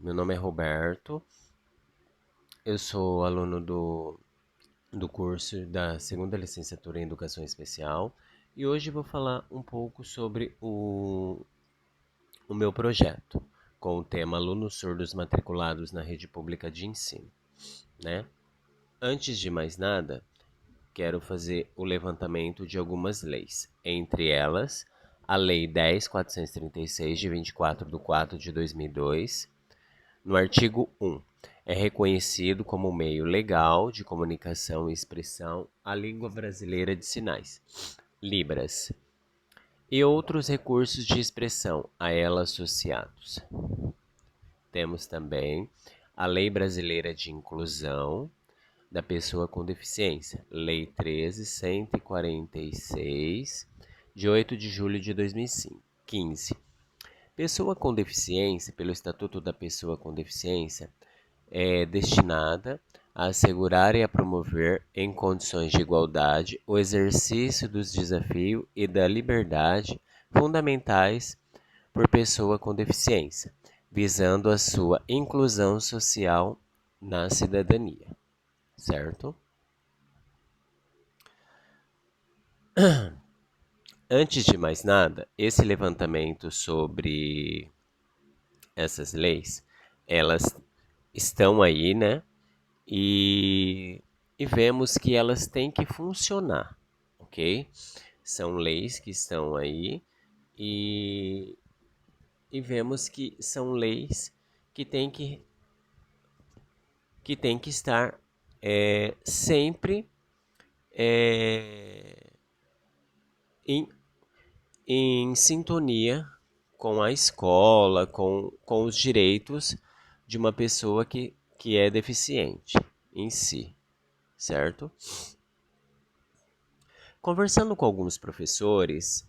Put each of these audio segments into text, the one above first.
Meu nome é Roberto, eu sou aluno do curso da segunda licenciatura em Educação Especial e hoje vou falar um pouco sobre o meu projeto, com o tema Alunos Surdos Matriculados na Rede Pública de Ensino, né? Antes de mais nada, quero fazer o levantamento de algumas leis, entre elas a Lei 10.436, de 24/4/2002. No artigo 1, é reconhecido como meio legal de comunicação e expressão a língua brasileira de sinais, Libras, e outros recursos de expressão a ela associados. Temos também a Lei Brasileira de Inclusão da Pessoa com Deficiência, Lei 13.146, de 8 de julho de 2015. Pessoa com deficiência, pelo Estatuto da Pessoa com Deficiência, é destinada a assegurar e a promover, em condições de igualdade, o exercício dos desafios e da liberdade fundamentais por pessoa com deficiência, visando a sua inclusão social na cidadania, certo? Antes de mais nada, esse levantamento sobre essas leis, elas estão aí, né? E vemos que elas têm que funcionar, ok? São leis que estão aí e, e vemos que são leis que têm que estar sempre é, em, em sintonia com a escola, com os direitos de uma pessoa que é deficiente em si, certo? Conversando com alguns professores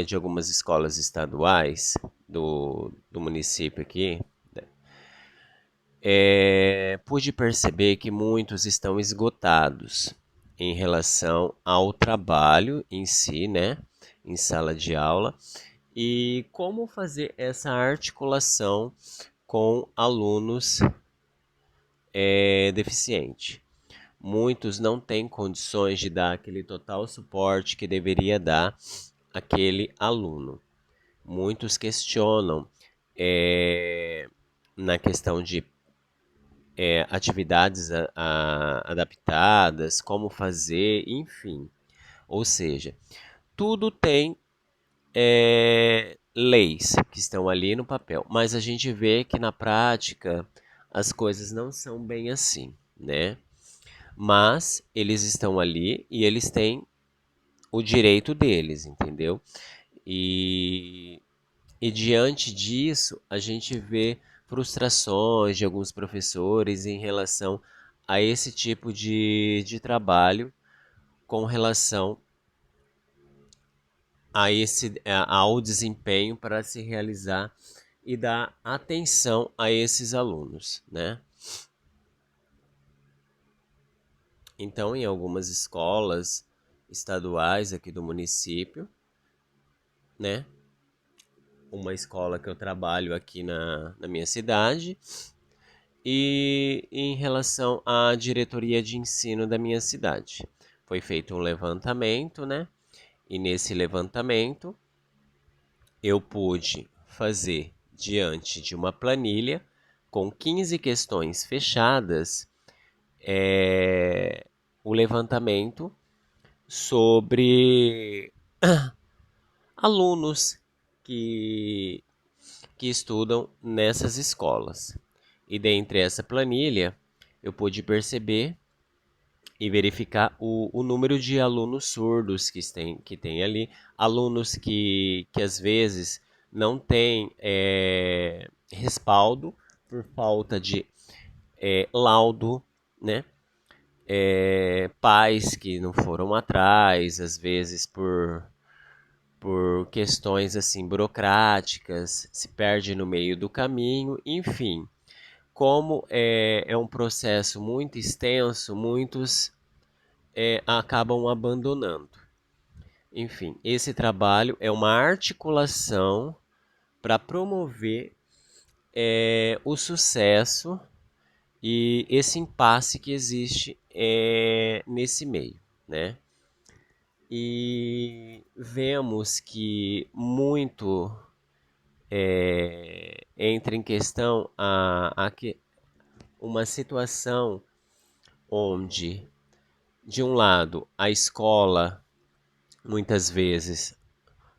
de algumas escolas estaduais do município aqui, pude perceber que muitos estão esgotados em relação ao trabalho em si, né, em sala de aula, e como fazer essa articulação com alunos deficientes. Muitos não têm condições de dar aquele total suporte que deveria dar aquele aluno. Muitos questionam na questão de atividades adaptadas, como fazer, enfim. Ou seja, tudo tem leis que estão ali no papel, mas a gente vê que na prática as coisas não são bem assim, né? Mas eles estão ali e eles têm o direito deles, entendeu? E, e diante disso, a gente vê frustrações de alguns professores em relação a esse tipo de trabalho com relação ao desempenho para se realizar e dar atenção a esses alunos, né? Então, em algumas escolas estaduais aqui do município, né? Uma escola que eu trabalho aqui na minha cidade, e em relação à diretoria de ensino da minha cidade. Foi feito um levantamento, né? E nesse levantamento eu pude fazer, diante de uma planilha com 15 questões fechadas, o levantamento sobre alunos que, que estudam nessas escolas. E dentre essa planilha, eu pude perceber e verificar o número de alunos surdos que tem ali, alunos que às vezes não têm respaldo por falta de laudo, né? Pais que não foram atrás, às vezes por questões assim burocráticas, se perde no meio do caminho, enfim. Como é um processo muito extenso, muitos acabam abandonando. Enfim, esse trabalho é uma articulação para promover o sucesso e esse impasse que existe nesse meio, né? E vemos que muito entra em questão uma situação onde, de um lado, a escola muitas vezes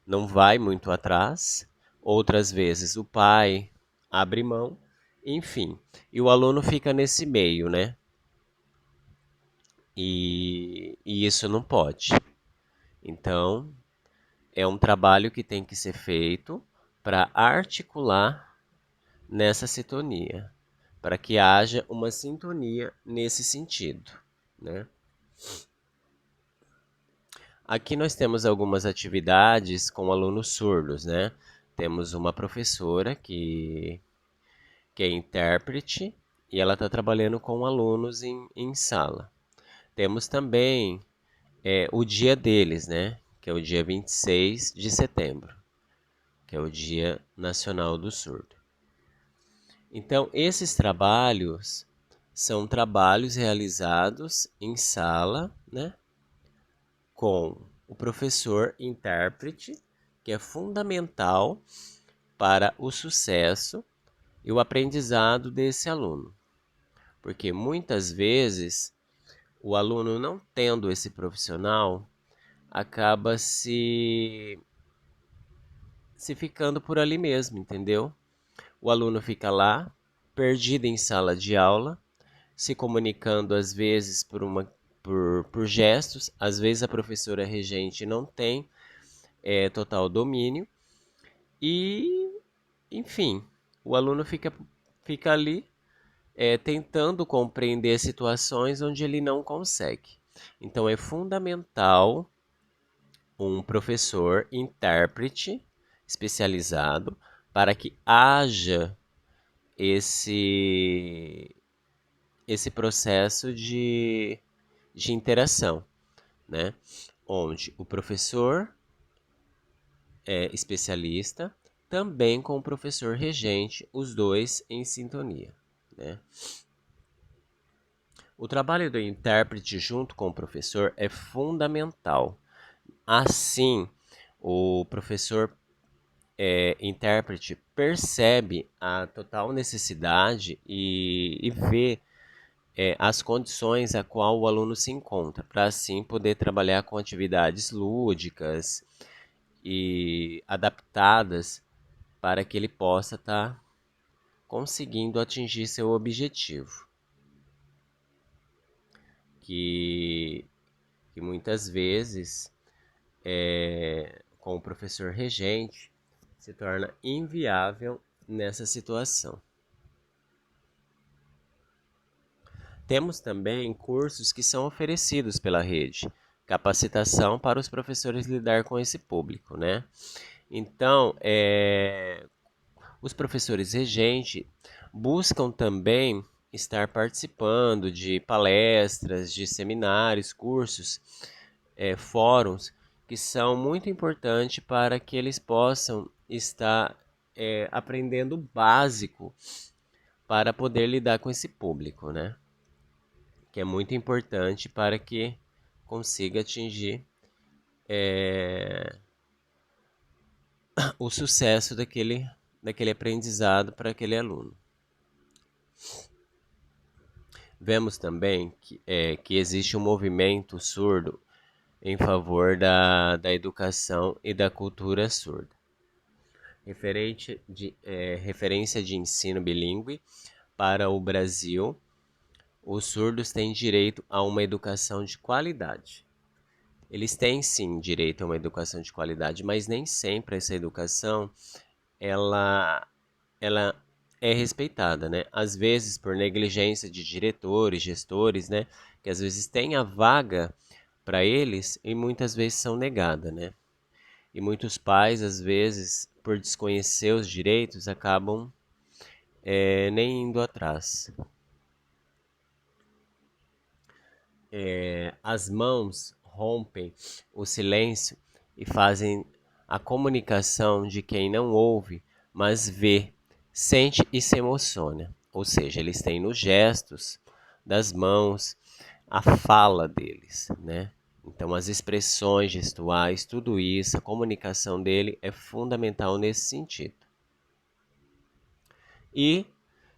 não vai muito atrás, outras vezes o pai abre mão, enfim, e o aluno fica nesse meio, né? E isso não pode. Então, é um trabalho que tem que ser feito para articular nessa sintonia, para que haja uma sintonia nesse sentido, né? Aqui nós temos algumas atividades com alunos surdos, né? Temos uma professora que é intérprete e ela está trabalhando com alunos em sala. Temos também o dia deles, né? Que é o dia 26 de setembro, que é o Dia Nacional do Surdo. Então, esses trabalhos são trabalhos realizados em sala, né? Com o professor intérprete, que é fundamental para o sucesso e o aprendizado desse aluno. Porque muitas vezes o aluno não tendo esse profissional acaba se ficando por ali mesmo, entendeu? O aluno fica lá, perdido em sala de aula, se comunicando às vezes por gestos, às vezes a professora regente não tem total domínio e, enfim, o aluno fica ali tentando compreender situações onde ele não consegue. Então é fundamental um professor intérprete especializado para que haja esse processo de interação, né? Onde o professor é especialista também com o professor regente, os dois em sintonia, né? O trabalho do intérprete junto com o professor é fundamental. Assim, o professor intérprete percebe a total necessidade e vê as condições a qual o aluno se encontra, para assim poder trabalhar com atividades lúdicas e adaptadas para que ele possa estar conseguindo atingir seu objetivo, que muitas vezes com o professor regente se torna inviável nessa situação. Temos também cursos que são oferecidos pela rede, capacitação para os professores lidar com esse público, né? Então, os professores regentes buscam também estar participando de palestras, de seminários, cursos, fóruns, que são muito importantes para que eles possam estar aprendendo o básico para poder lidar com esse público, né? Que é muito importante para que consiga atingir o sucesso daquele aprendizado para aquele aluno. Vemos também que existe um movimento surdo em favor da educação e da cultura surda. Referência de ensino bilíngue para o Brasil, os surdos têm direito a uma educação de qualidade. Eles têm sim direito a uma educação de qualidade, mas nem sempre essa educação ela é respeitada, né? Às vezes por negligência de diretores, gestores, né? Que às vezes tem a vaga para eles e muitas vezes são negadas, né? E muitos pais, às vezes, por desconhecer os direitos, acabam nem indo atrás. As mãos rompem o silêncio e fazem a comunicação de quem não ouve, mas vê, sente e se emociona. Ou seja, eles têm nos gestos das mãos, a fala deles, né? Então, as expressões gestuais, tudo isso, a comunicação dele é fundamental nesse sentido. E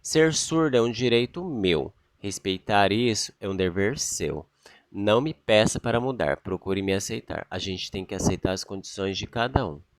ser surdo é um direito meu. Respeitar isso é um dever seu. Não me peça para mudar, procure me aceitar. A gente tem que aceitar as condições de cada um.